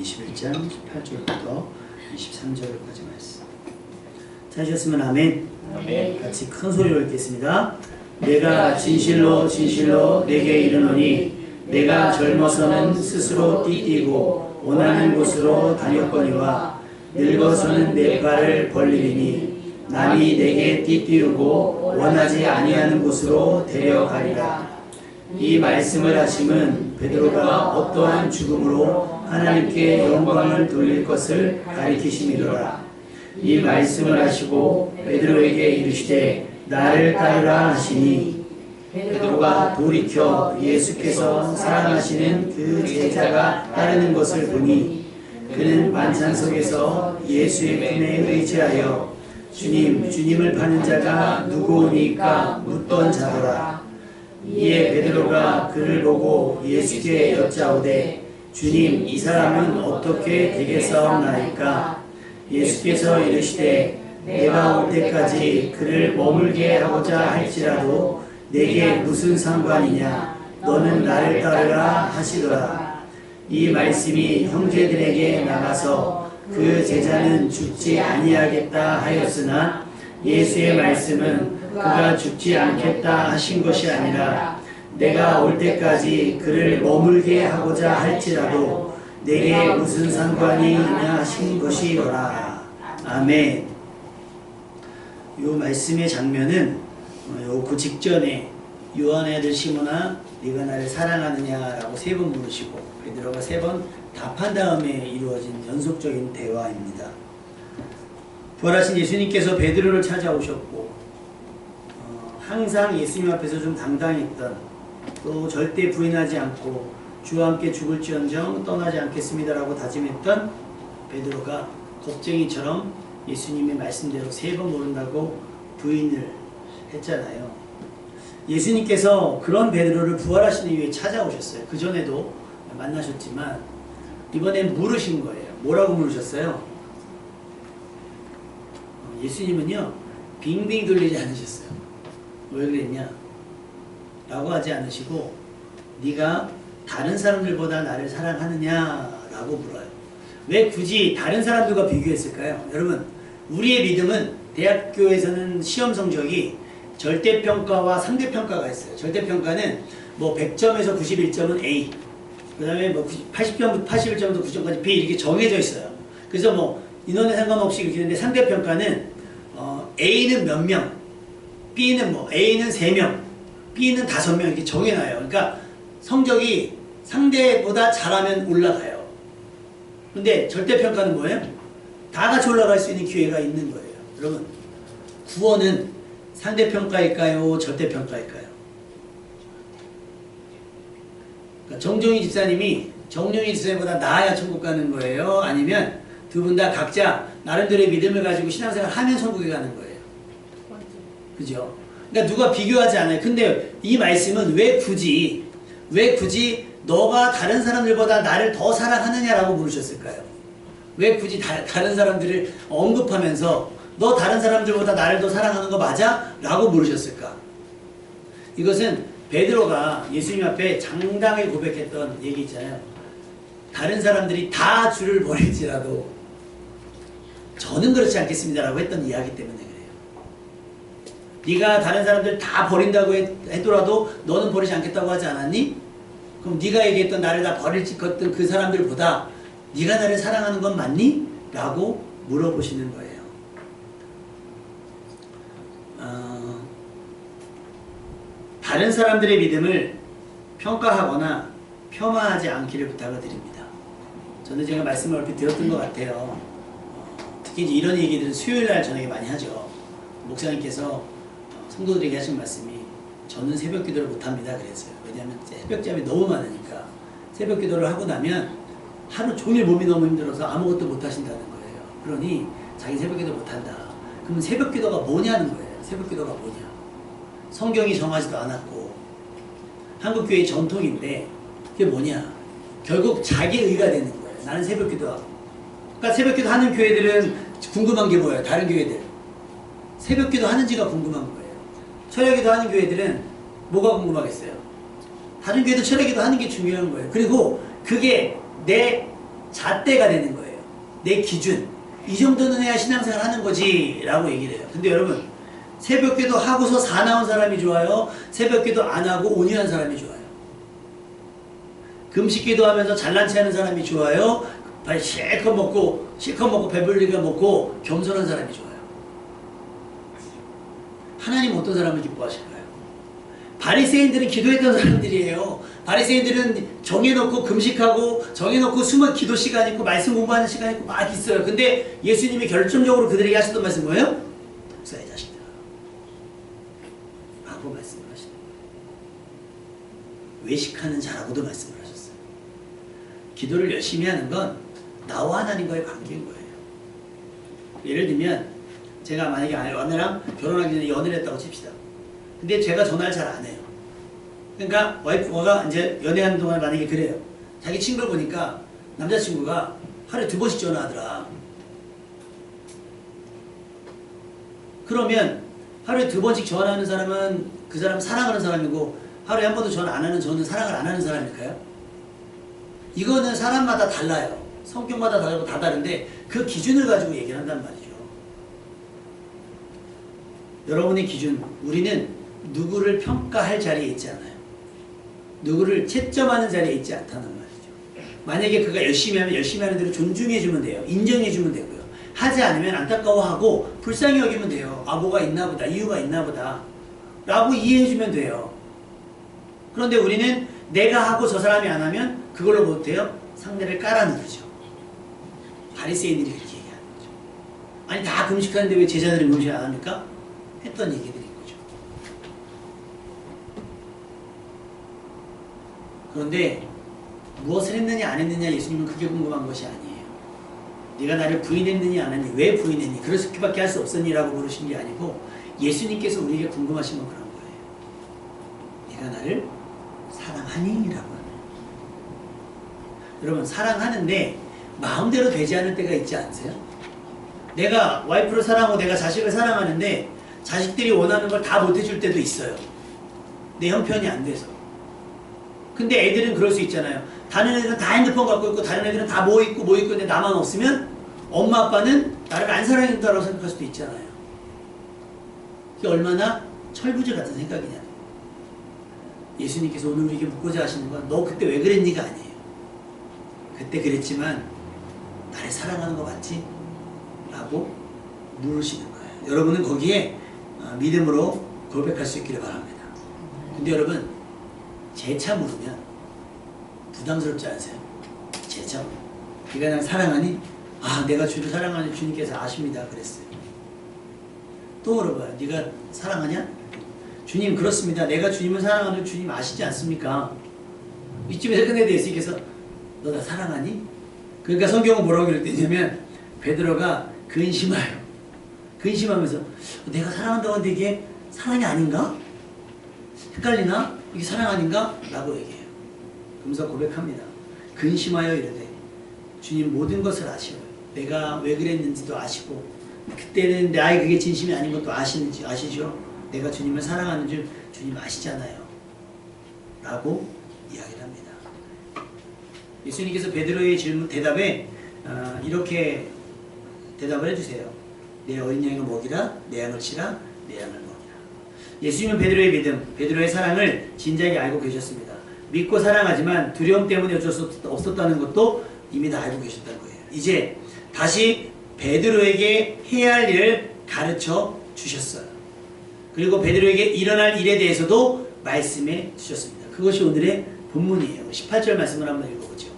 21장 18절부터 23절까지 말씀. 찾으셨으면 아멘. 아멘. 같이 큰 소리로 읽겠습니다. 내가 진실로 진실로 내게 이르노니 내가 젊어서는 스스로 띠띠고 원하는 곳으로 다녔거니와 늙어서는 내 발을 벌리리니 남이 내게 띠띠우고 원하지 아니하는 곳으로 데려가리라. 이 말씀을 하심은 베드로가 어떠한 죽음으로 하나님께 영광을 돌릴 것을 가리키심이로라. 이 말씀을 하시고 베드로에게 이르시되 나를 따르라 하시니 베드로가 돌이켜 예수께서 사랑하시는 그 제자가 따르는 것을 보니 그는 만찬석에서 예수의 품에 의지하여 주님을 파는 자가 누구오니까 묻던 자더라. 이에 베드로가 그를 보고 예수께 여짜오되 주님, 이 사람은 어떻게 되겠사옵나이까? 예수께서 이르시되 내가 올 때까지 그를 머물게 하고자 할지라도 내게 무슨 상관이냐? 너는 나를 따르라 하시더라. 이 말씀이 형제들에게 나가서 그 제자는 죽지 아니하겠다 하였으나 예수의 말씀은 그가 죽지 않겠다 하신 것이 아니라 내가 올 때까지 그를 머물게 하고자 할지라도 내게 무슨 상관이 있냐 하신 것이로라. 아멘. 이 말씀의 장면은 그 직전에 요한의 아들 시몬아 네가 나를 사랑하느냐라고 3번 물으시고 베드로가 3번 답한 다음에 이루어진 연속적인 대화입니다. 부활하신 예수님께서 베드로를 찾아오셨고 항상 예수님 앞에서 좀 당당했던, 또 절대 부인하지 않고 주와 함께 죽을지언정 떠나지 않겠습니다라고 다짐했던 베드로가 겁쟁이처럼 예수님의 말씀대로 3번 모른다고 부인을 했잖아요. 예수님께서 그런 베드로를 부활하신 이후에 찾아오셨어요. 그 전에도 만나셨지만 이번엔 물으신 거예요. 뭐라고 물으셨어요? 예수님은요 빙빙 돌리지 않으셨어요. 왜 그랬냐? 라고 하지 않으시고 네가 다른 사람들보다 나를 사랑하느냐? 라고 물어요. 왜 굳이 다른 사람들과 비교했을까요? 여러분, 우리의 믿음은 대학교에서는 시험 성적이 절대평가와 상대평가가 있어요. 절대평가는 뭐 100점에서 91점은 A, 그 다음에 뭐 80점부터 81점부터 9점까지 B 이렇게 정해져 있어요. 그래서 뭐 인원에 상관없이 이렇게 있는데 상대평가는 A는 몇 명, B는 뭐 A는 3명, B는 5명 이렇게 정해놔요. 그러니까 성적이 상대보다 잘하면 올라가요. 근데 절대평가는 뭐예요? 다 같이 올라갈 수 있는 기회가 있는 거예요. 여러분, 구원은 상대평가일까요? 절대평가일까요? 그러니까 정종희 집사님이 정용희 집사님보다 나아야 천국 가는 거예요? 아니면 두 분 다 각자 나름대로의 믿음을 가지고 신앙생활 하면 천국에 가는 거예요? 그죠? 그러니까 누가 비교하지 않아요. 근데 이 말씀은 왜 굳이 너가 다른 사람들보다 나를 더 사랑하느냐라고 물으셨을까요? 왜 굳이 다른 사람들을 언급하면서 너 다른 사람들보다 나를 더 사랑하는 거 맞아? 라고 물으셨을까? 이것은 베드로가 예수님 앞에 장당하게 고백했던 얘기 있잖아요. 다른 사람들이 다 주를 버릴지라도 저는 그렇지 않겠습니다 라고 했던 이야기 때문에 그래요. 네가 다른 사람들 다 버린다고 했더라도 너는 버리지 않겠다고 하지 않았니? 그럼 네가 얘기했던 나를 다 버릴 것던 그 사람들보다 네가 나를 사랑하는 건 맞니? 라고 물어보시는 거예요. 다른 사람들의 믿음을 평가하거나 폄하하지 않기를 부탁을 드립니다. 저는 제가 말씀을 얼핏 드렸던 것 같아요. 특히 이제 이런 얘기들은 수요일날 저녁에 많이 하죠. 목사님께서 성도들에게 하신 말씀이 저는 새벽 기도를 못합니다 그랬어요. 왜냐하면 새벽잠이 너무 많으니까 새벽 기도를 하고 나면 하루 종일 몸이 너무 힘들어서 아무것도 못하신다는 거예요. 그러니 자기 새벽 기도 못한다. 그러면 새벽 기도가 뭐냐는 거예요. 새벽 기도가 뭐냐. 성경이 정하지도 않았고 한국교회의 전통인데 그게 뭐냐. 결국 자기 의가 되는 거예요. 나는 새벽 기도하고. 그러니까 새벽 기도 하는 교회들은 궁금한 게 뭐예요? 다른 교회들. 새벽 기도 하는지가 궁금한 거예요. 철야 기도 하는 교회들은 뭐가 궁금하겠어요? 다른 교회도 철야 기도 하는 게 중요한 거예요. 그리고 그게 내 잣대가 되는 거예요. 내 기준. 이 정도는 해야 신앙생활 하는 거지 라고 얘기를 해요. 근데 여러분 새벽기도 하고서 사나운 사람이 좋아요? 새벽기도 안 하고 온유한 사람이 좋아요? 금식기도 하면서 잘난 체 하는 사람이 좋아요? 실컷 먹고 배불리게 먹고 겸손한 사람이 좋아요? 하나님 어떤 사람을 기뻐하실까요? 바리새인들은 기도했던 사람들이에요. 바리새인들은 정해놓고 금식하고 정해놓고 숨은 기도 시간 있고 말씀 공부하는 시간 있고 막 있어요. 근데 예수님이 결정적으로 그들에게 하셨던 말씀 뭐예요? 독사의 자식들아 라고 말씀을 하시는 거예요. 외식하는 자라고도 말씀을 하셨어요. 기도를 열심히 하는 건 나와 하나님과의 관계인 거예요. 예를 들면 제가 만약에 아내랑 결혼하기 전에 연애를 했다고 칩시다. 근데 제가 전화를 잘 안 해요. 그러니까 와이프가 이제 연애하는 동안 만약에 그래요. 자기 친구를 보니까 남자친구가 하루에 2번씩 전화하더라. 그러면 하루에 2번씩 전화하는 사람은 그 사람 사랑하는 사람이고 하루에 한 번도 전화 안 하는 저는 사랑을 안 하는 사람일까요? 이거는 사람마다 달라요. 성격마다 다르고 다 다른데 그 기준을 가지고 얘기를 한단 말이죠. 여러분의 기준, 우리는 누구를 평가할 자리에 있지 않아요. 누구를 채점하는 자리에 있지 않다는 말이죠. 만약에 그가 열심히 하면 열심히 하는 대로 존중해주면 돼요. 인정해주면 되고요. 하지 않으면 안타까워하고 불쌍히 여기면 돼요. 아 뭐가 있나 보다. 이유가 있나 보다. 라고 이해해주면 돼요. 그런데 우리는 내가 하고 저 사람이 안 하면 그걸로 못해요? 상대를 깔아누르죠. 바리새인들이 그렇게 얘기하는 거죠. 아니 다 금식하는데 왜 제자들은 금식 안 합니까? 했던 얘기들인 거죠. 그런데 무엇을 했느냐 안 했느냐 예수님은 그게 궁금한 것이 아니에요. 네가 나를 부인했느냐 안 했느냐 왜 부인했니? 그렇게밖에 할 수 없었니? 라고 물으신 게 아니고 예수님께서 우리에게 궁금하신 건 그런 거예요. 네가 나를 사랑하니? 라고 하는. 여러분 사랑하는데 마음대로 되지 않을 때가 있지 않으세요? 내가 와이프를 사랑하고 내가 자식을 사랑하는데 자식들이 원하는 걸 다 못해줄 때도 있어요. 내 형편이 안 돼서. 근데 애들은 그럴 수 있잖아요. 다른 애들은 다 핸드폰 갖고 있고 다른 애들은 다 뭐 있고 근데 나만 없으면 엄마 아빠는 나를 안 사랑해준다고 생각할 수도 있잖아요. 이게 얼마나 철부지 같은 생각이냐. 예수님께서 오늘 우리에게 묻고자 하시는 건 너 그때 왜 그랬니가 아니에요. 그때 그랬지만 나를 사랑하는 거 맞지? 라고 물으시는 거예요. 여러분은 거기에 믿음으로 고백할 수 있기를 바랍니다. 근데 여러분 재차 물으면 부담스럽지 않으세요? 재차 물으면 네가 날 사랑하니? 아 내가 주를 사랑하는 주님께서 아십니다 그랬어요. 또 물어봐요. 네가 사랑하냐? 주님 그렇습니다. 내가 주님을 사랑하는 주님 아시지 않습니까? 이쯤에서 끝내도 예수님께서 너 나 사랑하니? 그러니까 성경은 뭐라고 기록되냐면 베드로가 근심해요. 근심하면서 내가 사랑한다고 하는데 이게 사랑이 아닌가? 헷갈리나? 이게 사랑 아닌가? 라고 얘기해요. 그러면서 고백합니다. 근심하여 이르되 주님 모든 것을 아시고 내가 왜 그랬는지도 아시고 그때는 나의 그게 진심이 아닌 것도 아시죠? 내가 주님을 사랑하는 줄 주님 아시잖아요. 라고 이야기를 합니다. 예수님께서 베드로의 대답에 이렇게 대답을 해주세요. 내 어린 양을 먹이라, 내 양을 치라, 내 양을 먹이라. 예수님은 베드로의 믿음, 베드로의 사랑을 진작에 알고 계셨습니다. 믿고 사랑하지만 두려움 때문에 어쩔 수 없었다는 것도 이미 다 알고 계셨다는 거예요. 이제 다시 베드로에게 해야 할 일을 가르쳐 주셨어요. 그리고 베드로에게 일어날 일에 대해서도 말씀해 주셨습니다. 그것이 오늘의 본문이에요. 18절 말씀을 한번 읽어보죠.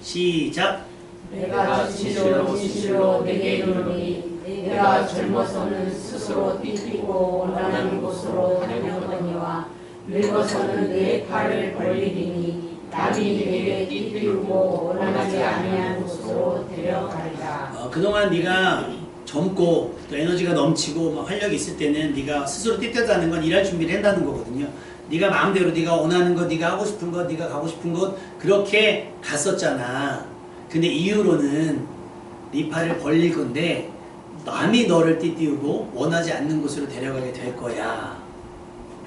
시작. 내가 진실로 내게 이르노니 내가 젊어서는 스스로 뛰고 원하는 곳으로 다녔거니와 늙어서는 내 팔을 벌리리니 남이 내게 뛰고 원하지 아니한 곳으로 데려가리라. 그동안 네가 젊고 또 에너지가 넘치고 막 활력이 있을 때는 네가 스스로 뛰어다는 건 일할 준비를 한다는 거거든요. 네가 마음대로 네가 원하는 것, 네가 하고 싶은 것, 네가 가고 싶은 곳 그렇게 갔었잖아. 근데 이후로는 네 팔을 벌릴 건데 남이 너를 띠띠우고 원하지 않는 곳으로 데려가게 될 거야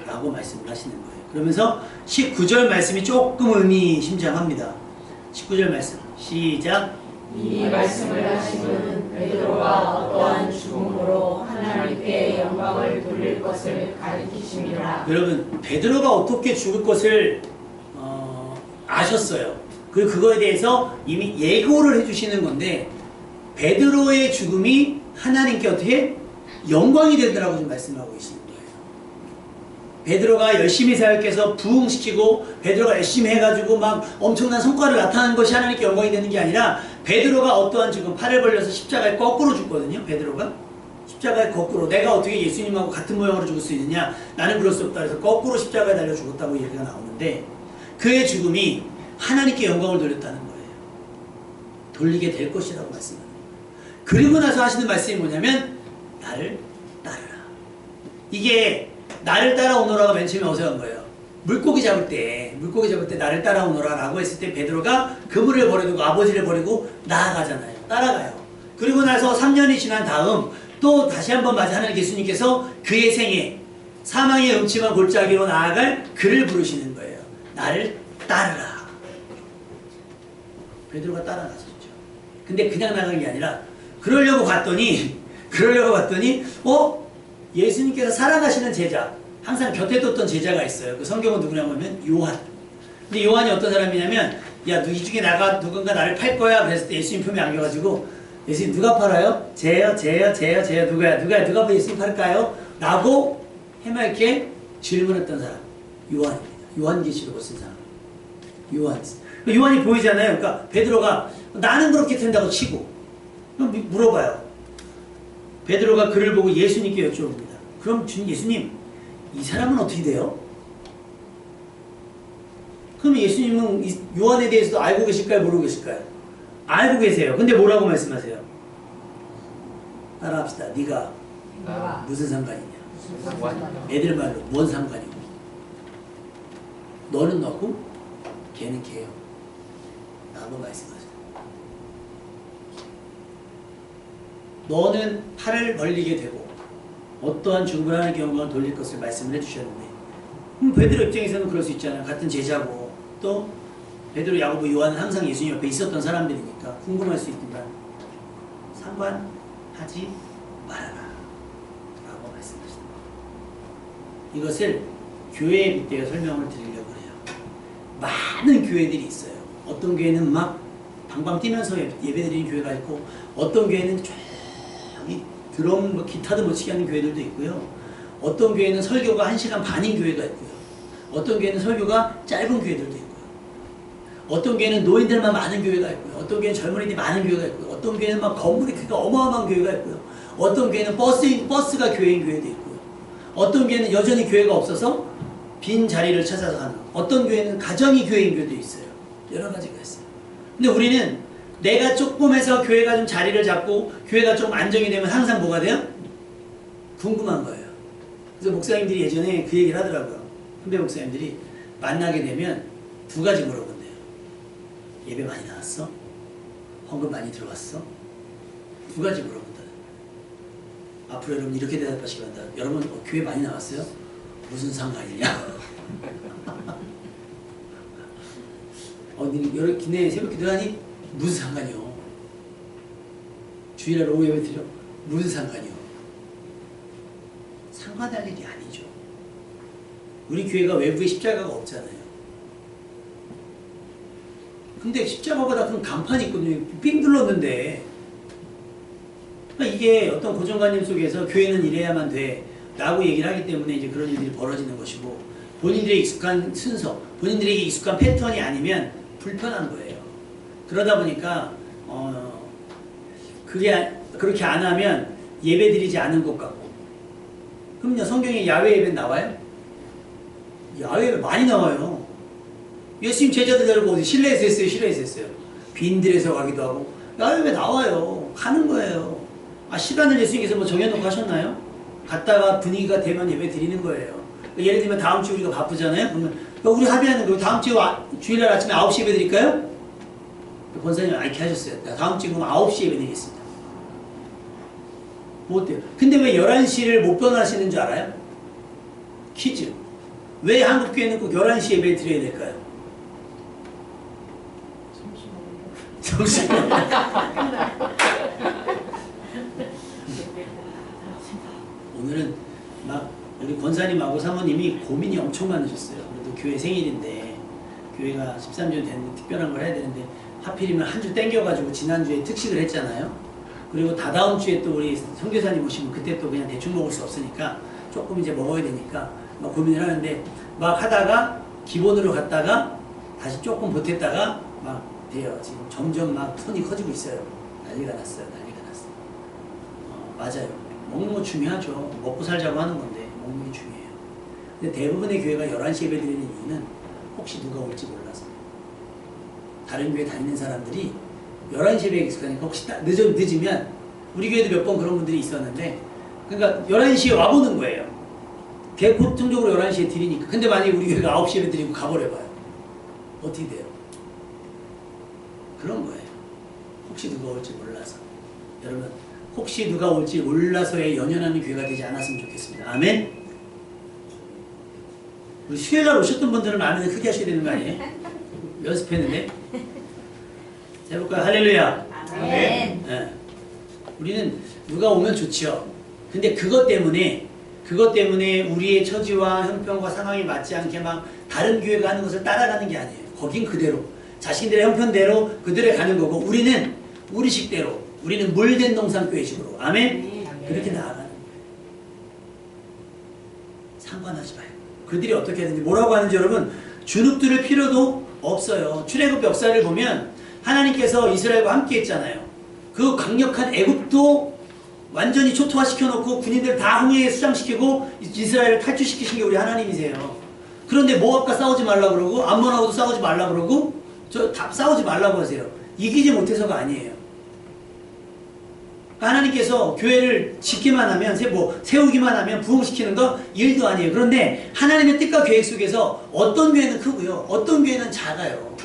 라고 말씀을 하시는 거예요. 그러면서 19절 말씀이 조금 의미심장합니다. 19절 말씀 시작. 이 말씀을 하시는 베드로가 어떠한 죽음으로 하나님께 영광을 돌릴 것을 가리키심이라. 여러분 베드로가 어떻게 죽을 것을 아셨어요. 그리고 그거에 대해서 이미 예고를 해주시는 건데 베드로의 죽음이 하나님께 어떻게 영광이 되더라고 좀 말씀하고 계시는 거예요. 베드로가 열심히 사역해서 부흥시키고 베드로가 열심히 해가지고 막 엄청난 성과를 나타내는 것이 하나님께 영광이 되는 게 아니라 베드로가 어떠한 지금 팔을 벌려서 십자가에 거꾸로 죽거든요. 베드로가 십자가에 거꾸로 내가 어떻게 예수님하고 같은 모양으로 죽을 수 있느냐 나는 그럴 수 없다 그래서 거꾸로 십자가에 달려 죽었다고 얘기가 나오는데 그의 죽음이 하나님께 영광을 돌렸다는 거예요. 돌리게 될 것이라고 말씀합니다. 그리고 나서 하시는 말씀이 뭐냐면 나를 따르라. 이게 나를 따라오너라가 맨 처음에 어디서 한 거예요? 물고기 잡을 때 나를 따라오너라 라고 했을 때 베드로가 그물을 버려두고 아버지를 버리고 나아가잖아요. 따라가요. 그리고 나서 3년이 지난 다음 또 다시 한번 맞아 하나님 예수님께서 그의 생에 사망의 음침한 골짜기로 나아갈 그를 부르시는 거예요. 나를 따르라. 베드로가 따라갔었죠. 근데 그냥 나간 게 아니라 그러려고 갔더니 예수님께서 사랑하시는 제자 항상 곁에 뒀던 제자가 있어요. 그 성경은 누구냐고 하면 요한. 근데 요한이 어떤 사람이냐면 야, 이 중에 누군가 나를 팔 거야. 그랬을 때 예수님 품에 안겨가지고 예수님 누가 팔아요? 제요 누가 예수님 팔까요? 라고 해맑게 질문했던 사람 요한입니다. 요한계시록을 쓴 사람 요한이 보이잖아요. 그러니까 베드로가 나는 그렇게 된다고 치고 그럼 물어봐요. 베드로가 그를 보고 예수님께 여쭤봅니다. 그럼 예수님 이 사람은 어떻게 돼요? 그럼 예수님은 요한에 대해서도 알고 계실까요? 모르고 계실까요? 알고 계세요. 근데 뭐라고 말씀하세요? 따라합시다. 네가 무슨 상관이냐? 애들 말로 뭔 상관이고 너는 너고 걔는 걔요. 라고 말씀하세요. 너는 팔을 벌리게 되고 어떠한 중불하는 영광을 돌릴 것을 말씀을 해주셨는데 베드로 입장에서는 그럴 수 있잖아요. 같은 제자고 또 베드로, 야고보, 요한은 항상 예수님 옆에 있었던 사람들이니까 궁금할 수 있지만 상관하지 말아라 라고 말씀하십니다. 이것을 교회에 빗대어 설명을 드리려고 해요. 많은 교회들이 있어요. 어떤 교회는 막 방방 뛰면서 예배드리는 교회가 있고 어떤 교회는 조용히 드럼, 기타도 못 치게 하는 교회들도 있고요. 어떤 교회는 설교가 1시간 반인 교회가 있고요. 어떤 교회는 설교가 짧은 교회들도 있고요. 어떤 교회는 노인들만 많은 교회가 있고요. 어떤 교회는 젊은이들이 많은 교회가 있고요. 어떤 교회는 막 건물이 크게 어마어마한 교회가 있고요. 어떤 교회는 버스가 교회인 교회도 있고요. 어떤 교회는 여전히 교회가 없어서 빈 자리를 찾아서 가는, 어떤 교회는 가정이 교회인 교회도 있어요. 여러 가지가 있어요. 근데 우리는 내가 조금 해서 교회가 좀 자리를 잡고 교회가 좀 안정이 되면 항상 뭐가 돼요? 궁금한 거예요. 그래서 목사님들이 예전에 그 얘기를 하더라고요. 선배 목사님들이 만나게 되면 두 가지 물어본대요. 예배 많이 나왔어? 헌금 많이 들어왔어? 두 가지 물어본다. 앞으로 여러분 이렇게 대답하시기 바랍니다. 여러분 교회 많이 나왔어요? 무슨 상관이냐? 기내 새벽 기도하니? 무슨 상관이요? 주일날 오후 예배 드려? 무슨 상관이요? 상관할 일이 아니죠. 우리 교회가 외부에 십자가가 없잖아요. 근데 십자가보다 큰 간판이 있거든요. 삥 둘렀는데. 그러니까 이게 어떤 고정관념 속에서 교회는 이래야만 돼 라고 얘기를 하기 때문에 이제 그런 일들이 벌어지는 것이고, 본인들의 익숙한 순서, 본인들에게 익숙한 패턴이 아니면 불편한 거예요. 그러다 보니까 그게 그렇게 안 하면 예배 드리지 않은 것 같고. 그럼요, 성경에 야외 예배 나와요? 야외 예배 많이 나와요. 예수님 제자들 데리고 어디 실내에서 했어요? 실내에서 했어요? 빈들에서 가기도 하고. 야외 예배 나와요. 가는 거예요. 시간을 예수님께서 뭐 정해놓고 하셨나요? 갔다가 분위기가 되면 예배 드리는 거예요. 예를 들면 다음 주 우리가 바쁘잖아요? 그러면 우리 합의하는 거 다음 주 주일날 아침에 9시 예배 드릴까요? 권사님은 이렇게 하셨어요. 다음 주 그럼 9시 예배 드리겠습니다. 뭐 어때요? 근데 왜 11시를 못 변하시는 줄 알아요? 퀴즈. 왜 한국교회는 꼭 11시 예배 드려야 될까요? 정신. 오늘은 막 우리 권사님하고 사모님이 고민이 엄청 많으셨어요. 그래도 교회 생일인데 교회가 13년 된 특별한 걸 해야 되는데 하필이면 한 주 땡겨가지고 지난주에 특식을 했잖아요. 그리고 다다음 주에 또 우리 선교사님 오시면 그때 또 그냥 대충 먹을 수 없으니까 조금 이제 먹어야 되니까 막 고민을 하는데 막 하다가 기본으로 갔다가 다시 조금 보탰다가 막 돼요. 지금 점점 막 손이 커지고 있어요. 난리가 났어요. 난리가 났어요. 맞아요. 먹는 거 중요하죠. 먹고 살자고 하는 건데 먹는 게 중요해요. 근데 대부분의 교회가 11시 예배 드리는 이유는 혹시 누가 올지 몰라서. 다른 교회 다니는 사람들이 11시 예배에 익숙하니까 혹시 늦으면 우리 교회도 몇 번 그런 분들이 있었는데 그러니까 11시에 와보는 거예요. 보통적으로 11시에 드리니까. 근데 만약에 우리 교회가 9시 예배 드리고 가버려봐요. 어떻게 돼요? 그런 거예요. 혹시 누가 올지 몰라서. 여러분 혹시 누가 올지 몰라서에 연연하는 교회가 되지 않았으면 좋겠습니다. 아멘? 우리 수요일날 오셨던 분들은 아멘을 크게 하셔야 되는 거 아니에요? 연습했는데? 자, 해볼까요? 할렐루야. 아멘. 네. 우리는 누가 오면 좋죠. 근데 그것 때문에 우리의 처지와 형편과 상황이 맞지 않게 막 다른 교회가 하는 것을 따라가는 게 아니에요. 거긴 그대로 자신들의 형편대로 그대로 가는 거고 우리는 우리 식대로 우리는 물된 농산교회식으로 아멘? 그렇게 나아가는 거예요. 상관하지 마요. 그들이 어떻게 하든지 뭐라고 하는지 여러분 주눅 들을 필요도 없어요. 출애굽 역사를 보면 하나님께서 이스라엘과 함께 했잖아요. 그 강력한 애굽도 완전히 초토화시켜놓고 군인들 다 홍해에 수장시키고 이스라엘을 탈출시키신 게 우리 하나님이세요. 그런데 모압과 싸우지 말라고 그러고 암몬하고도 싸우지 말라고 그러고 저 다 싸우지 말라고 하세요. 이기지 못해서가 아니에요. 하나님께서 교회를 짓기만 하면 세우기만 하면 부흥시키는 거 일도 아니에요. 그런데 하나님의 뜻과 계획 속에서 어떤 교회는 크고요. 어떤 교회는 작아요.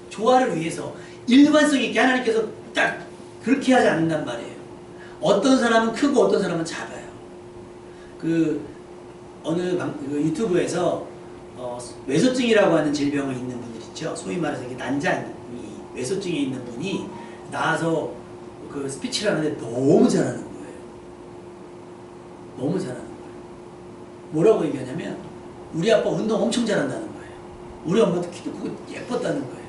조화를 위해서 일관성 있게 하나님께서 딱 그렇게 하지 않는단 말이에요. 어떤 사람은 크고 어떤 사람은 작아요. 어느 유튜브에서 외소증이라고 하는 질병을 있는 분들 있죠. 소위 말해서 난장이 외소증에 있는 분이 나와서 그 스피치를 하는데 너무 잘하는 거예요. 너무 잘하는 거예요. 뭐라고 얘기하냐면 우리 아빠 운동 엄청 잘한다는 거예요. 우리 엄마도 키도 크고 예뻤다는 거예요.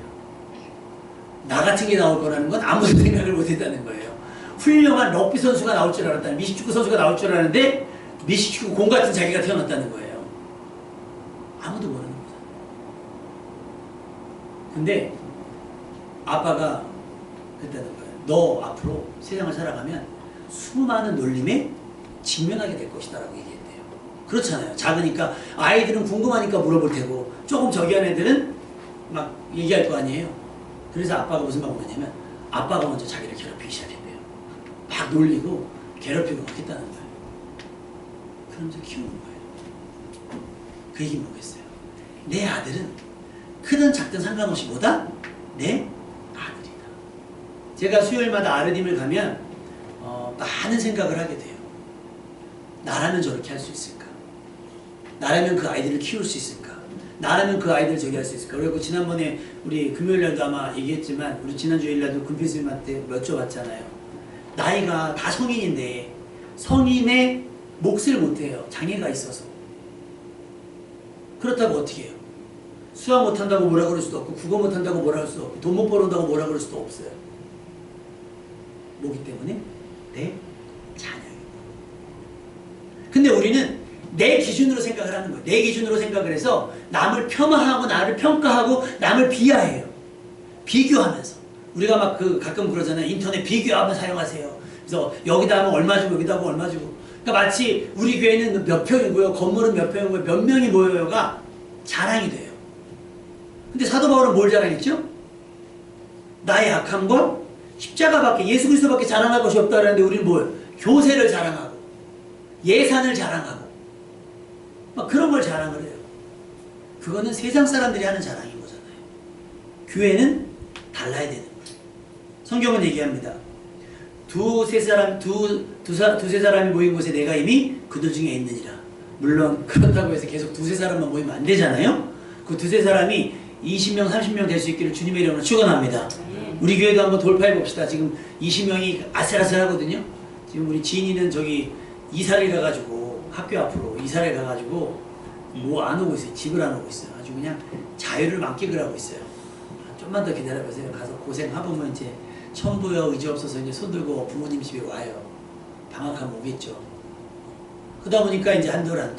나 같은 게 나올 거라는 건 아무도 생각을 못 했다는 거예요. 훌륭한 럭비 선수가 나올 줄 알았다는, 미식축구 선수가 나올 줄 알았는데 미식축구 공 같은 자기가 태어났다는 거예요. 아무도 모르는 거죠. 근데 아빠가 그랬다는 거예요. 너 앞으로 세상을 살아가면 수많은 놀림에 직면하게 될 것이다 라고 얘기했대요. 그렇잖아요. 작으니까 아이들은 궁금하니까 물어볼 테고 조금 저기 한 애들은 막 얘기할 거 아니에요. 그래서 아빠가 무슨 방법을 했냐면 아빠가 먼저 자기를 괴롭히기 시작했대요. 막 놀리고 괴롭히고 하겠다는 거예요. 그러면서 키우는 거예요. 그 얘기는 뭐겠어요? 내 아들은 크든 작든 상관없이 뭐다? 내 아들이다. 제가 수요일마다 아르딤을 가면 많은 생각을 하게 돼요. 나라면 저렇게 할 수 있을까? 나라면 그 아이들을 키울 수 있을까? 나라면 그 아이들 저기 할 수 있을까? 그리고 지난번에 우리 금요일날도 아마 얘기했지만 우리 지난 주일날도 군필스님한테 여쭤봤잖아요. 나이가 다 성인인데 성인의 몫을 못해요. 장애가 있어서. 그렇다고 어떻게 해요? 수학 못한다고 뭐라 그럴 수도 없고 국어 못한다고 뭐라 할 수도 없고 돈 못 벌어온다고 뭐라 그럴 수도 없어요. 뭐기 때문에? 내 자녀예요. 근데 우리는 내 기준으로 생각을 하는 거예요. 내 기준으로 생각을 해서 남을 폄하하고 나를 평가하고 남을 비하해요. 비교하면서. 우리가 막 가끔 그러잖아요. 인터넷 비교하면 사용하세요. 그래서 여기다 하면 얼마 주고 여기다 하면 얼마 주고. 그러니까 마치 우리 교회는 몇 평이고요. 건물은 몇 평이고요. 몇 명이 모여요가 자랑이 돼요. 근데 사도 바울은 뭘 자랑했죠? 나의 약함과 십자가밖에 예수 그리스도밖에 자랑할 것이 없다는데 우리는 뭘? 교세를 자랑하고 예산을 자랑하고 막 그런 걸 자랑을 해요. 그거는 세상 사람들이 하는 자랑인 거잖아요. 교회는 달라야 되는 거예요. 성경은 얘기합니다. 두세 사람이 모인 곳에 내가 이미 그들 중에 있느니라. 물론 그렇다고 해서 계속 두세 사람만 모이면 안 되잖아요. 그 두세 사람이 20명, 30명 될 수 있기를 주님의 이름으로 축원합니다. 우리 교회도 한번 돌파해 봅시다. 지금 20명이 아슬아슬하거든요. 지금 우리 지인이는 저기 이사를 가가지고 학교 앞으로 이사를 가가지고 뭐 안 오고 있어요. 집을 안 오고 있어요. 아주 그냥 자유를 만끽을 하고 있어요. 좀만 더 기다려보세요. 가서 고생하보면 이제 천부여 의지 없어서 이제 손들고 부모님 집에 와요. 방학하면 오겠죠. 그러다 보니까 이제 한돌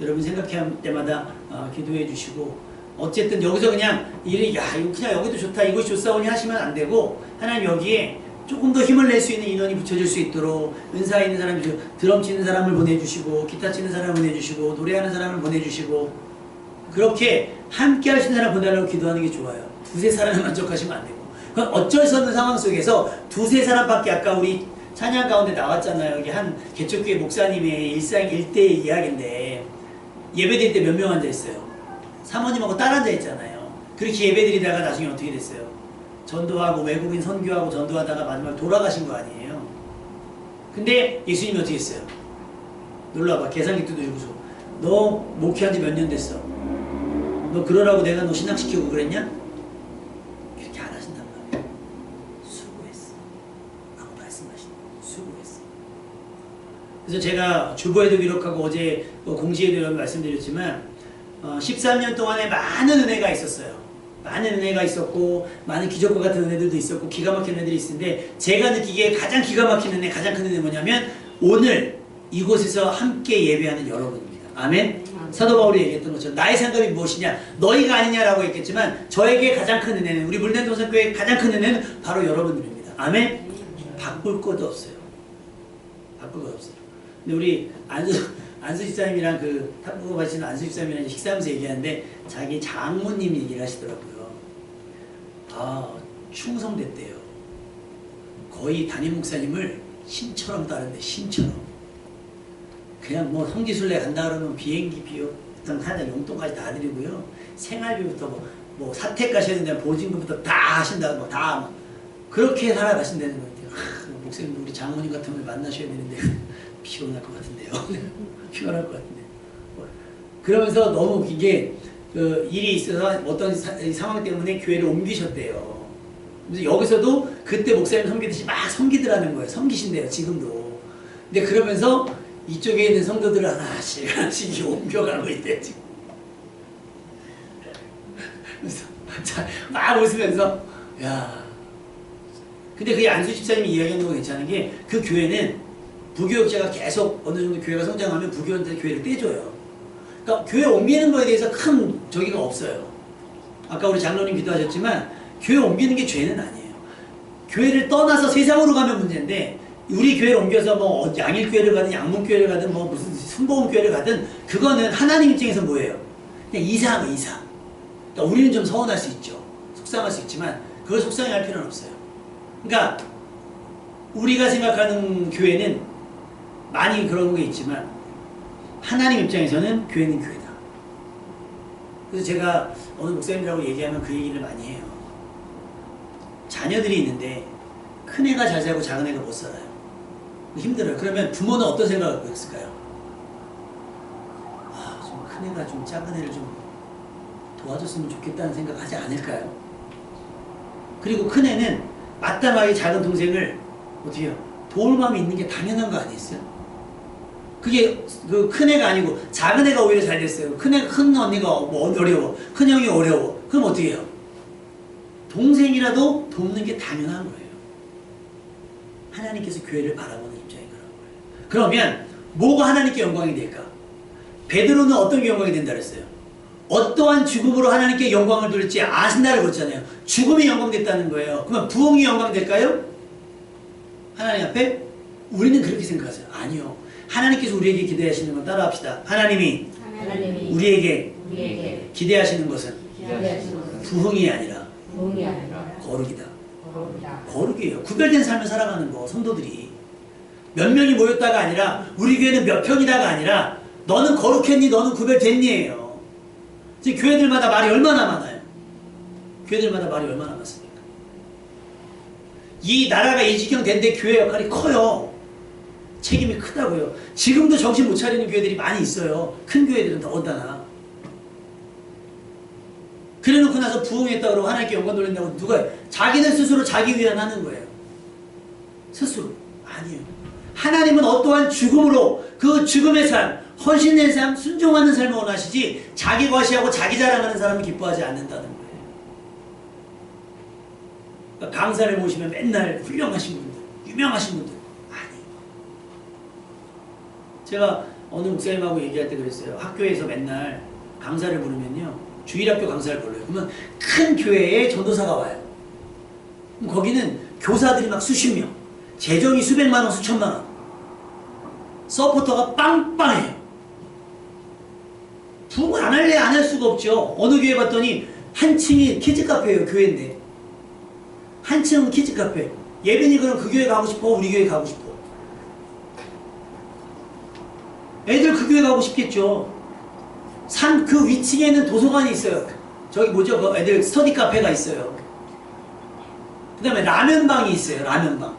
여러분 생각할 때마다 기도해 주시고, 어쨌든 여기서 그냥 이거 그냥 여기도 좋다, 이것이 좋사오니 하시면 안 되고, 하나님 여기에 조금 더 힘을 낼 수 있는 인원이 붙여질 수 있도록 은사 있는 사람, 드럼 치는 사람을 보내주시고, 기타 치는 사람을 보내주시고, 노래하는 사람을 보내주시고, 그렇게 함께 하시는 사람 보내려고 기도하는 게 좋아요. 두세 사람에 만족하시면 안 되고. 그건 어쩔 수 없는 상황 속에서 두세 사람밖에, 아까 우리 찬양 가운데 나왔잖아요. 여기 한 개척교회 목사님의 일대의 이야기인데, 예배 드릴 때 몇 명 앉아있어요? 사모님하고 딸 앉아있잖아요. 그렇게 예배 드리다가 나중에 어떻게 됐어요? 전도하고 외국인 선교하고 전도하다가 마지막에 돌아가신 거 아니에요? 근데 예수님이 어떻게 했어요? 놀러와봐. 계산기 뜯어주고서 너 목회한 지 몇 년 됐어? 너 그러라고 내가 너 신학시키고 그랬냐? 그렇게 안 하신단 말이에요. 수고했어 라고 말씀하시는 거예요. 수고했어. 그래서 제가 주보에도 기록하고 어제 공지에도 말씀드렸지만 13년 동안에 많은 은혜가 있었어요. 많은 은혜가 있었고 많은 기적과 같은 은혜들도 있었고 기가 막힌 은혜들이 있었는데, 제가 느끼기에 가장 기가 막힌 은혜, 가장 큰 은혜 뭐냐면 오늘 이곳에서 함께 예배하는 여러분입니다. 아멘? 사도 바울이 얘기했던 것처럼 나의 상급이 무엇이냐? 너희가 아니냐라고 했겠지만 저에게 가장 큰 은혜는, 우리 물랜동산교회의 가장 큰 은혜는 바로 여러분들입니다. 아멘? 바꿀 것도 없어요. 바꿀 것도 없어요. 근데 우리 안수 집사님이랑 탑부고 가시는 안수 집사님이랑 식사하면서 얘기하는데 자기 장모님 얘기를 하시더라고요. 충성됐대요. 거의 담임 목사님을 신처럼 따른대. 신처럼. 그냥 뭐 성지순례 간다 그러면 비행기 비용부터 하자 용돈까지 다 드리고요. 생활비부터 뭐 사택 가셔야 된다, 보증금부터 다 하신다, 뭐 다 그렇게 살아가신다는 것 같아요. 목사님 우리 장모님 같은 분 만나셔야 되는데 피곤할 것 같은데요. 피곤할 것 같은데. 그러면서 너무 웃긴 게 일이 있어서 어떤 상황 때문에 교회를 옮기셨대요. 그래서 여기서도 그때 목사님 섬기듯이 막 섬기더라는 거예요. 섬기신대요, 지금도. 근데 그러면서 이쪽에 있는 성도들을 하나씩 옮겨가고 있대요, 지금. 그래서 막 웃으면서, 야. 근데 그게 안수 집사님이 이야기하는 거 괜찮은 게, 그 교회는 부교육자가 계속 어느 정도 교회가 성장하면 부교육자 교회를 떼줘요. 그러니까 교회 옮기는 거에 대해서 큰 저기가 없어요. 아까 우리 장로님 기도하셨지만 교회 옮기는 게 죄는 아니에요. 교회를 떠나서 세상으로 가면 문제인데, 우리 교회를 옮겨서 뭐 양일교회를 가든 양문교회를 가든 뭐 무슨 순복음교회를 가든 그거는 하나님 입장에서 뭐예요? 그냥 이사하면 이사. 그러니까 우리는 좀 서운할 수 있죠. 속상할 수 있지만 그걸 속상해할 필요는 없어요. 그러니까 우리가 생각하는 교회는 많이 그런 게 있지만 하나님 입장에서는 교회는 교회다. 그래서 제가 어느 목사님이라고 얘기하면 그 얘기를 많이 해요. 자녀들이 있는데 큰애가 잘 살고 작은애가 못 살아요. 힘들어요. 그러면 부모는 어떤 생각을 갖고 있을까요? 좀 큰애가 좀 작은애를 좀 도와줬으면 좋겠다는 생각 하지 않을까요? 그리고 큰애는 마땅하게 작은 동생을 어떻게 해요? 도울 마음이 있는 게 당연한 거 아니겠어요? 그게 그 큰애가 아니고 작은애가 오히려 잘 됐어요. 큰 언니가 뭐 어려워, 큰 형이 어려워. 그럼 어떻게 해요? 동생이라도 돕는 게 당연한 거예요. 하나님께서 교회를 바라보는 입장이 그런 거예요. 그러면 뭐가 하나님께 영광이 될까? 베드로는 어떤 게 영광이 된다 그랬어요? 어떠한 죽음으로 하나님께 영광을 돌릴지 아신다를 그랬잖아요. 죽음이 영광됐다는 거예요. 그러면 부흥이 영광될까요? 하나님 앞에? 우리는 그렇게 생각하세요. 아니요. 하나님께서 우리에게 기대하시는 건 따라합시다. 하나님이 우리에게 기대하시는 것은 부흥이 아니라 거룩이다. 거룩이에요. 구별된 삶을 살아가는 거. 성도들이 몇 명이 모였다가 아니라, 우리 교회는 몇 평이다가 아니라 너는 거룩했니 너는 구별됐니예요. 지금 교회들마다 말이 얼마나 많아요. 교회들마다 말이 얼마나 많습니까? 이 나라가 이 지경 된데 교회 역할이 커요. 책임이 크다고요. 지금도 정신 못 차리는 교회들이 많이 있어요. 큰 교회들은 더군다나. 그래놓고 나서 부흥했다 그러고 하나님께 영광 돌린다고 누가 자기들 스스로 자기 위안하는 거예요. 스스로. 아니에요. 하나님은 어떠한 죽음으로 그 죽음의 삶, 헌신된 삶, 순종하는 삶을 원하시지 자기 과시하고 자기 자랑하는 사람을 기뻐하지 않는다는 거예요. 그러니까 강사를 모시면 맨날 훌륭하신 분들, 유명하신 분들 아니에요. 제가 어느 목사님하고 얘기할 때 그랬어요. 학교에서 맨날 강사를 부르면요, 주일학교 강사를 불러요. 그러면 큰 교회에 전도사가 와요. 그럼 거기는 교사들이 막 수십 명, 재정이 수백만 원, 수천만 원, 서포터가 빵빵해요. 부흥을 안 할래 안 할 수가 없죠. 어느 교회 봤더니 한 층이 키즈카페예요. 교회인데 한 층은 키즈카페. 예빈이 그럼 그 교회 가고 싶어? 우리 교회 가고 싶어? 애들 그 교회 가고 싶겠죠. 산 그 위층에는 도서관이 있어요. 저기 뭐죠? 그 애들 스터디 카페가 있어요. 그 다음에 라면방이 있어요. 라면방.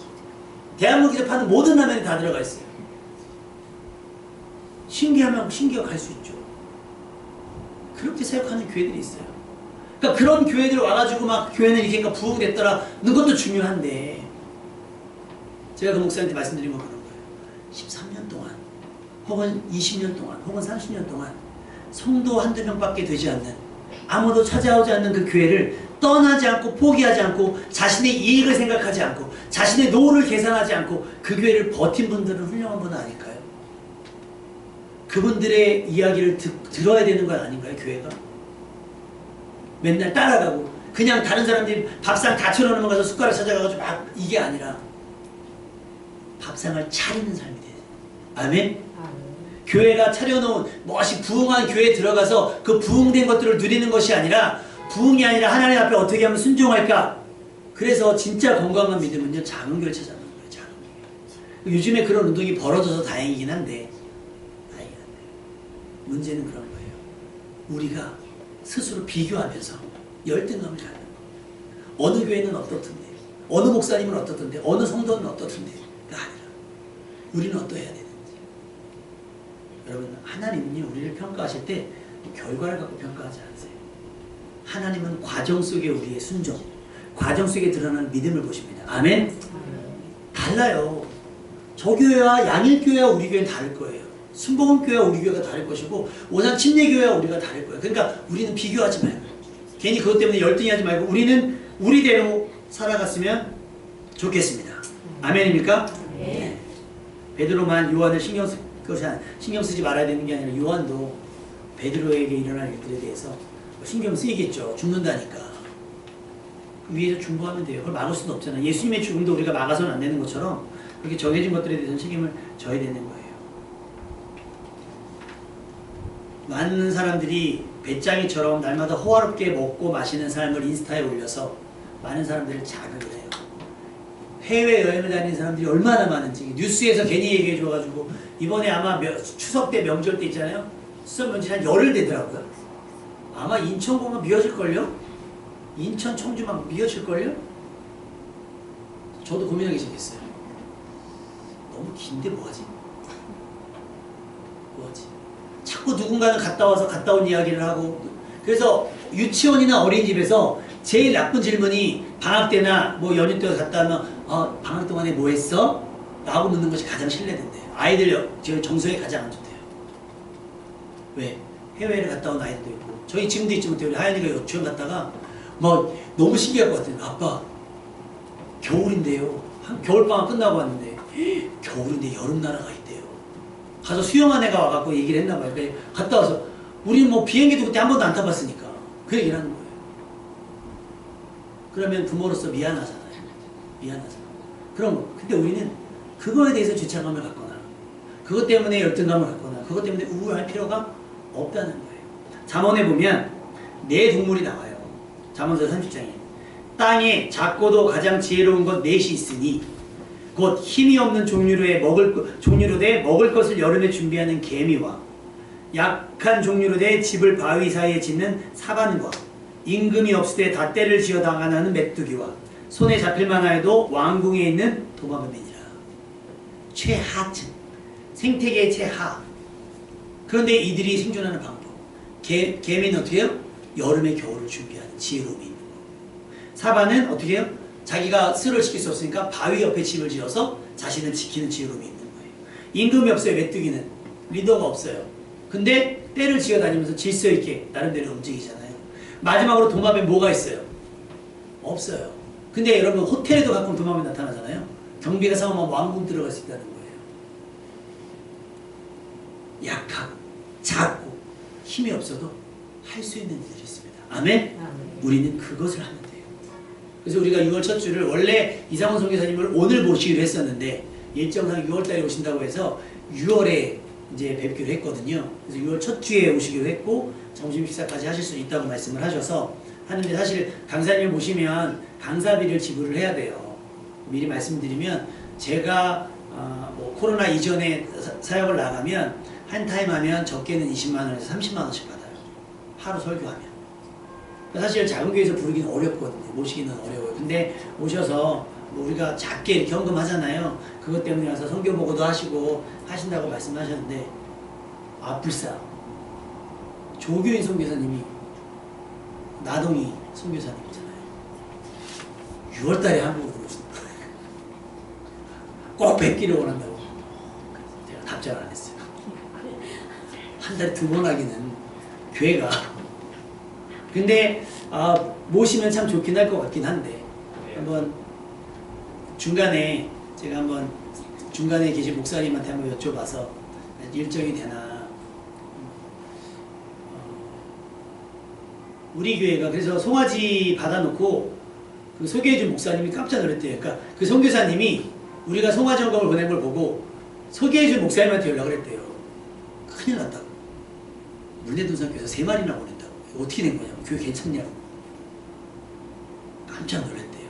대한민국에서 파는 모든 라면이 다 들어가 있어요. 신기하면 신기하게 갈 수 있죠. 그렇게 생각하는 교회들이 있어요. 그러니까 그런 교회들 와가지고 막 교회는 이제가 부흥됐더라는 것도 중요한데, 제가 그 목사님한테 말씀드린 건 그런 거예요. 13년 동안 혹은 20년 동안 혹은 30년 동안 성도 한두 명밖에 되지 않는, 아무도 찾아오지 않는 그 교회를 떠나지 않고 포기하지 않고 자신의 이익을 생각하지 않고 자신의 노후를 계산하지 않고 그 교회를 버틴 분들은 훌륭한 분 아닐까요? 그분들의 이야기를 들어야 되는 건 아닌가요? 교회가? 맨날 따라가고 그냥 다른 사람들이 밥상 다 차려놓으면 가서 숟가락 찾아가가지고 막, 이게 아니라 밥상을 차리는 삶이 돼요. 아멘? 교회가 차려놓은 멋이 부흥한 교회에 들어가서 그 부흥된 것들을 누리는 것이 아니라, 부흥이 아니라 하나님 앞에 어떻게 하면 순종할까? 그래서 진짜 건강한 믿음은요, 작은 교회를 찾아가는 거예요. 작은 교회. 요즘에 그런 운동이 벌어져서 다행이긴 한데, 문제는 그런 거예요. 우리가 스스로 비교하면서 열등감을 갖는 거예요. 어느 교회는 어떻던데, 어느 목사님은 어떻던데, 어느 성도는 어떻던데가 아니라 우리는 어떠해야 되는지. 여러분, 하나님은요, 우리를 평가하실 때 결과를 갖고 평가하지 않으세요. 하나님은 과정 속에 우리의 순종, 과정 속에 드러나는 믿음을 보십니다. 아멘? 달라요. 저 교회와 양일교회와 우리 교회는 다를 거예요. 순복음교회와 우리 교회가 다를 것이고, 오산 침례교회와 우리가 다를 거예요. 그러니까 우리는 비교하지 말고, 괜히 그것 때문에 열등히 하지 말고, 우리는 우리대로 살아갔으면 좋겠습니다. 아멘입니까? 네. 베드로만 요한을 신경 쓰지 말아야 되는 게 아니라, 요한도 베드로에게 일어날 일들에 대해서 신경 쓰이겠죠. 죽는다니까. 그 위에서 중보하면 돼요. 그걸 막을 수는 없잖아요. 예수님의 죽음도 우리가 막아서는 안 되는 것처럼 그렇게 정해진 것들에 대해서는 책임을 져야 되는 거예요. 많은 사람들이 배짱이처럼 날마다 호화롭게 먹고 마시는 삶을 인스타에 올려서 많은 사람들을 자극을 해요. 해외여행을 다니는 사람들이 얼마나 많은지 뉴스에서 괜히 얘기해 줘가지고, 이번에 아마 추석 때 명절 때 있잖아요. 추석 명절 한 열흘 되더라고요. 아마 인천공항 미어질걸요? 인천 청주만 미어질걸요? 저도 고민하기 시작했어요. 너무 긴데 뭐하지? 뭐하지? 자꾸 누군가는 갔다 와서 갔다 온 이야기를 하고, 그래서 유치원이나 어린이집에서 제일 나쁜 질문이 방학 때나 뭐 연휴 때 갔다 오면 방학 동안에 뭐 했어? 라고 묻는 것이 가장 신뢰된대요. 아이들 정서에 가장 안 좋대요. 왜? 해외를 갔다 온 아이들도 있고, 저희 지금도 있지 못해. 우리 하연이가 유치원 갔다가 막 너무 신기할 것 같아요. 아빠, 겨울인데요. 겨울방학 끝나고 왔는데 겨울인데 여름나라가 있대요. 가서 수영한 애가 와갖고 얘기를 했나 봐요. 그래, 갔다 와서 우리 뭐 비행기도 그때 한 번도 안 타봤으니까 그 얘기를 하는 거예요. 그러면 부모로서 미안하잖아요. 미안하잖아요. 그런 거. 근데 우리는 그거에 대해서 죄책감을 갖거나, 그것 때문에 열등감을 갖거나, 그것 때문에 우울할 필요가 없다는 거예요. 잠언에 보면 네 동물이 나와요. 잠언서 30장에 땅에 작고도 가장 지혜로운 것 넷이 있으니, 곧 힘이 없는 종류로 돼 먹을 것을 여름에 준비하는 개미와, 약한 종류로 돼 집을 바위 사이에 짓는 사반과, 임금이 없을 때 닷대를 지어 당하는 메뚜기와, 손에 잡힐만 하여도 왕궁에 있는 도마뱀이니라. 최하층, 생태계의 최하. 그런데 이들이 생존하는 방법, 개미는 어떻게 해요? 여름에 겨울을 준비하는 지혜로움이 있는 거예요. 사반은 어떻게 해요? 자기가 스스로를 지킬 수 없으니까 바위 옆에 집을 지어서 자신을 지키는 지혜로움이 있는 거예요. 임금이 없어요. 메뚜기는. 리더가 없어요. 근데 때를 지어다니면서 질서 있게 나름대로 움직이잖아요. 마지막으로 도마뱀에 뭐가 있어요? 없어요. 근데 여러분 호텔에도 가끔 도마뱀이 나타나잖아요. 경비가 상하면 왕궁 들어갈 수 있다는 거예요. 약하고 작고 힘이 없어도 할 수 있는 일들이 있습니다. 아멘? 우리는 그것을 하면 돼요. 그래서 우리가 6월 첫 주를 원래 이상원 선교사님을 오늘 모시기로 했었는데 일정상 6월달에 오신다고 해서 6월에 이제 뵙기로 했거든요. 그래서 6월 첫 주에 오시기로 했고 점심 식사까지 하실 수 있다고 말씀을 하셔서 하는데 사실 강사님을 모시면 강사비를 지불을 해야 돼요. 미리 말씀드리면 제가 뭐 코로나 이전에 사역을 나가면 한 타임 하면 적게는 20만 원에서 30만 원씩 받아요. 하루 설교하면. 사실 작은 교회에서 부르기는 어렵거든요. 모시기는 어려워요. 근데 오셔서 뭐 우리가 작게 이렇게 헌금하잖아요. 그것 때문에 와서 선교 보고도 하시고 하신다고 말씀하셨는데 불사 조교인 선교사님이 나동이 선교사님이잖아요. 6월달에 한국으로 오신다. 꼭 뵙기를 원한다고 제가 답장을 안 했어요. 한 달에 2번 하기는 교회가 근데 모시면 참 좋긴 할 것 같긴 한데 한번 중간에 제가 한번 중간에 계신 목사님한테 한번 여쭤봐서 일정이 되나 우리 교회가 그래서 송아지 받아놓고 그 소개해준 목사님이 깜짝 놀랐대요. 그러니까 그 선교사님이 우리가 송아지 헌금을 보낸 걸 보고 소개해준 목사님한테 연락을 했대요. 큰일 났다고. 물레동산교회에서 3마리나 보낸다고. 어떻게 된 거냐고. 교회 괜찮냐고. 깜짝 놀랐대요.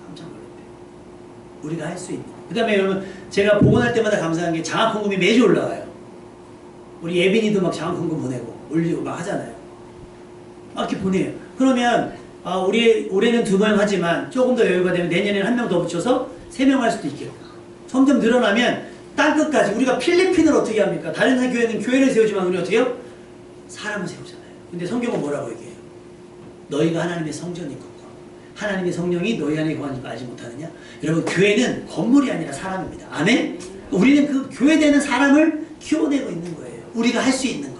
깜짝 놀랐대요. 우리가 할 수 있는. 그 다음에 여러분 제가 복원할 때마다 감사한 게 장학헌금이 매주 올라와요. 우리 예빈이도 막 장학헌금 보내고 올리고 막 하잖아요. 막 이렇게 보내요. 그러면 우리 올해는 2명 하지만 조금 더 여유가 되면 내년에는 1명 더 붙여서 3명 할 수도 있겠고 점점 늘어나면 땅끝까지 우리가 필리핀을 어떻게 합니까? 다른 교회는 교회를 세우지만 우리 어떻게 해요? 사람을 세우잖아요. 근데 성경은 뭐라고 얘기해요? 너희가 하나님의 성전인 것과 하나님의 성령이 너희 안에 거하는 걸 알지 못하느냐? 여러분 교회는 건물이 아니라 사람입니다. 아멘? 우리는 그 교회되는 사람을 키워내고 있는 거예요. 우리가 할 수 있는 거.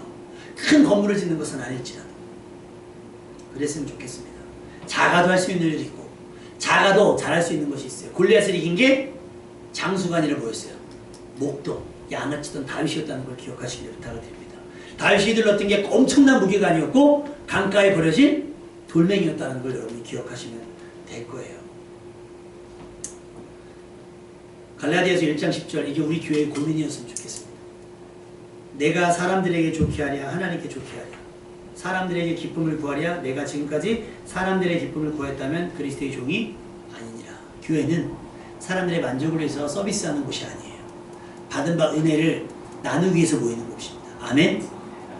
큰 건물을 짓는 것은 아닐지라도 그랬으면 좋겠습니다. 작아도 할 수 있는 일이 있고 작아도 잘할 수 있는 것이 있어요. 골리앗을 이긴 게 장수가 아니라 뭐였어요? 목도 양을 치던 다윗이었다는 걸 기억하시기를 부탁을 드립니다. 다윗이 들렀던 게 엄청난 무기가 아니었고 강가에 버려진 돌멩이였다는 걸 여러분이 기억하시면 될 거예요. 갈라디아서 1장 10절 이게 우리 교회의 고민이었으면 좋겠습니다. 내가 사람들에게 좋게 하랴 하나님께 좋게 하랴 사람들에게 기쁨을 구하랴 내가 지금까지 사람들의 기쁨을 구했다면 그리스도의 종이 아니니라. 교회는 사람들의 만족을 위해서 서비스하는 곳이 아니에요. 받은 바 은혜를 나누기 위해서 모이는 곳입니다. 아멘?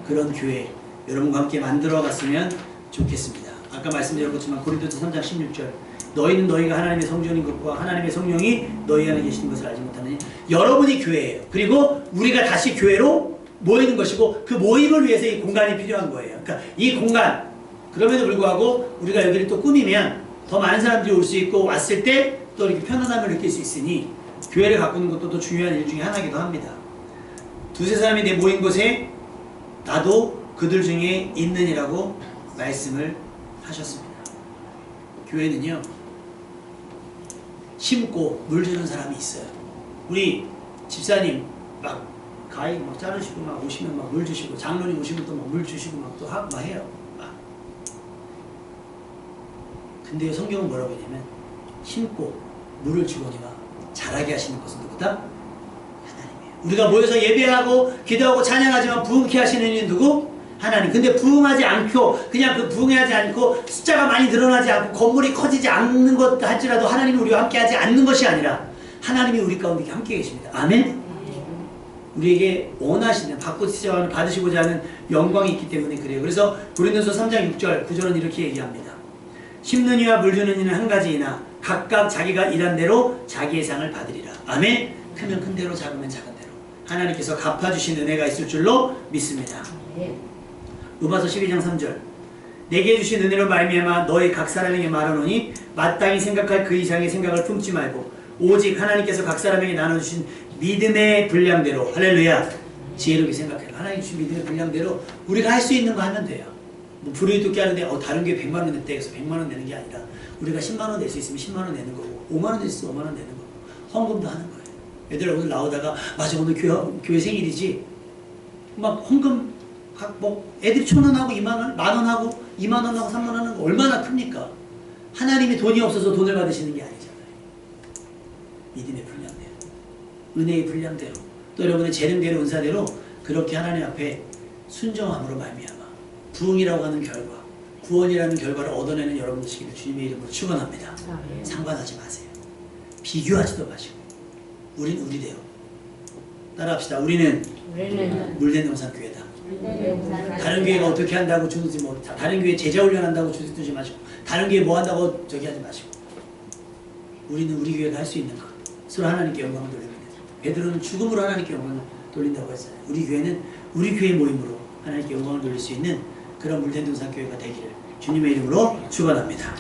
그런 교회 여러분과 함께 만들어 갔으면 좋겠습니다. 아까 말씀드렸지만 고린도서 3장 16절 너희는 너희가 하나님의 성전인 것과 하나님의 성령이 너희 안에 계시는 것을 알지 못하느니 여러분이 교회예요. 그리고 우리가 다시 교회로 모이는 것이고 그 모임을 위해서 이 공간이 필요한 거예요. 그러니까 이 공간 그럼에도 불구하고 우리가 여기를 또 꾸미면 더 많은 사람들이 올 수 있고 왔을 때 또 이렇게 편안함을 느낄 수 있으니 교회를 가꾸는 것도 또 중요한 일 중에 하나이기도 합니다. 두세 사람이 내 모인 곳에 나도 그들 중에 있느니라고 말씀을 하셨습니다. 교회는요 심고 물 주는 사람이 있어요. 우리 집사님 막 가위 막 자르시고 막 오시면 막 물 주시고 장로님 오시면 또 막 물 주시고 막 또 하고 막 해요. 막. 근데 성경은 뭐라고 했냐면 심고 물을 주거니와 자라게 하시는 것은 누구다? 하나님이에요. 우리가 모여서 예배하고 기도하고 찬양하지만 부흥케 하시는 이는 누구? 하나님. 근데 부흥하지 않고 그냥 그 부흥하지 않고 숫자가 많이 늘어나지 않고 건물이 커지지 않는 것 할지라도 하나님이 우리와 함께 하지 않는 것이 아니라 하나님이 우리 가운데 함께 계십니다. 아멘? 우리에게 원하시는 받으시고자 하는 영광이 있기 때문에 그래요. 그래서 고린도서 3장 6절 9절은 이렇게 얘기합니다. 심는 이와 물 주는 이는 한 가지이나 각각 자기가 일한 대로 자기의 상을 받으리라. 아멘? 크면 큰 대로 작으면 작은 대로 하나님께서 갚아주신 은혜가 있을 줄로 믿습니다. 로마서 12장 3절 내게 주신 은혜로 말미암아 너희 각 사람에게 말하노니 마땅히 생각할 그 이상의 생각을 품지 말고 오직 하나님께서 각 사람에게 나눠주신 믿음의 분량대로 할렐루야 지혜롭게 생각해요. 하나님 주신 믿음의 분량대로 우리가 할 수 있는 거 하면 돼요. 뭐 불의도끼 하는데 다른 게 100만 원 냈대 해서 100만 원 내는 게 아니라 우리가 10만 원 낼 수 있으면 10만 원 내는 거고 5만 원 낼 수 있으면 5만 원 내는 거고 헌금도 하는 거예요. 애들 오늘 나오다가 맞아 오늘 교회 생일이지 막 헌금 뭐 애들이 1,000원하고 2만원, 만원하고 2만원하고 3만원하고 얼마나 큽니까? 하나님이 돈이 없어서 돈을 받으시는 게 아니잖아요. 믿음의 분량대로 은혜의 분량대로 또 여러분의 재능대로 은사대로 그렇게 하나님 앞에 순정함으로 말미암아 부흥이라고 하는 결과 구원이라는 결과를 얻어내는 여러분 되시기를 주님의 이름으로 축원합니다. 상관하지 마세요. 비교하지도 마시고 우린 우리대로 따라합시다. 우리는 물된 영상교회다. 다른 교회가 어떻게 한다고 주지 뭐 다른 교회 제자 훈련한다고 주지 마시고 다른 교회 뭐 한다고 저기 하지 마시고 우리는 우리 교회가 할 수 있는 것 서로 하나님께 영광을 돌립니다. 베드로는 죽음으로 하나님께 영광을 돌린다고 했어요. 우리 교회는 우리 교회 모임으로 하나님께 영광을 돌릴 수 있는 그런 물된 등산 교회가 되기를 주님의 이름으로 축원합니다.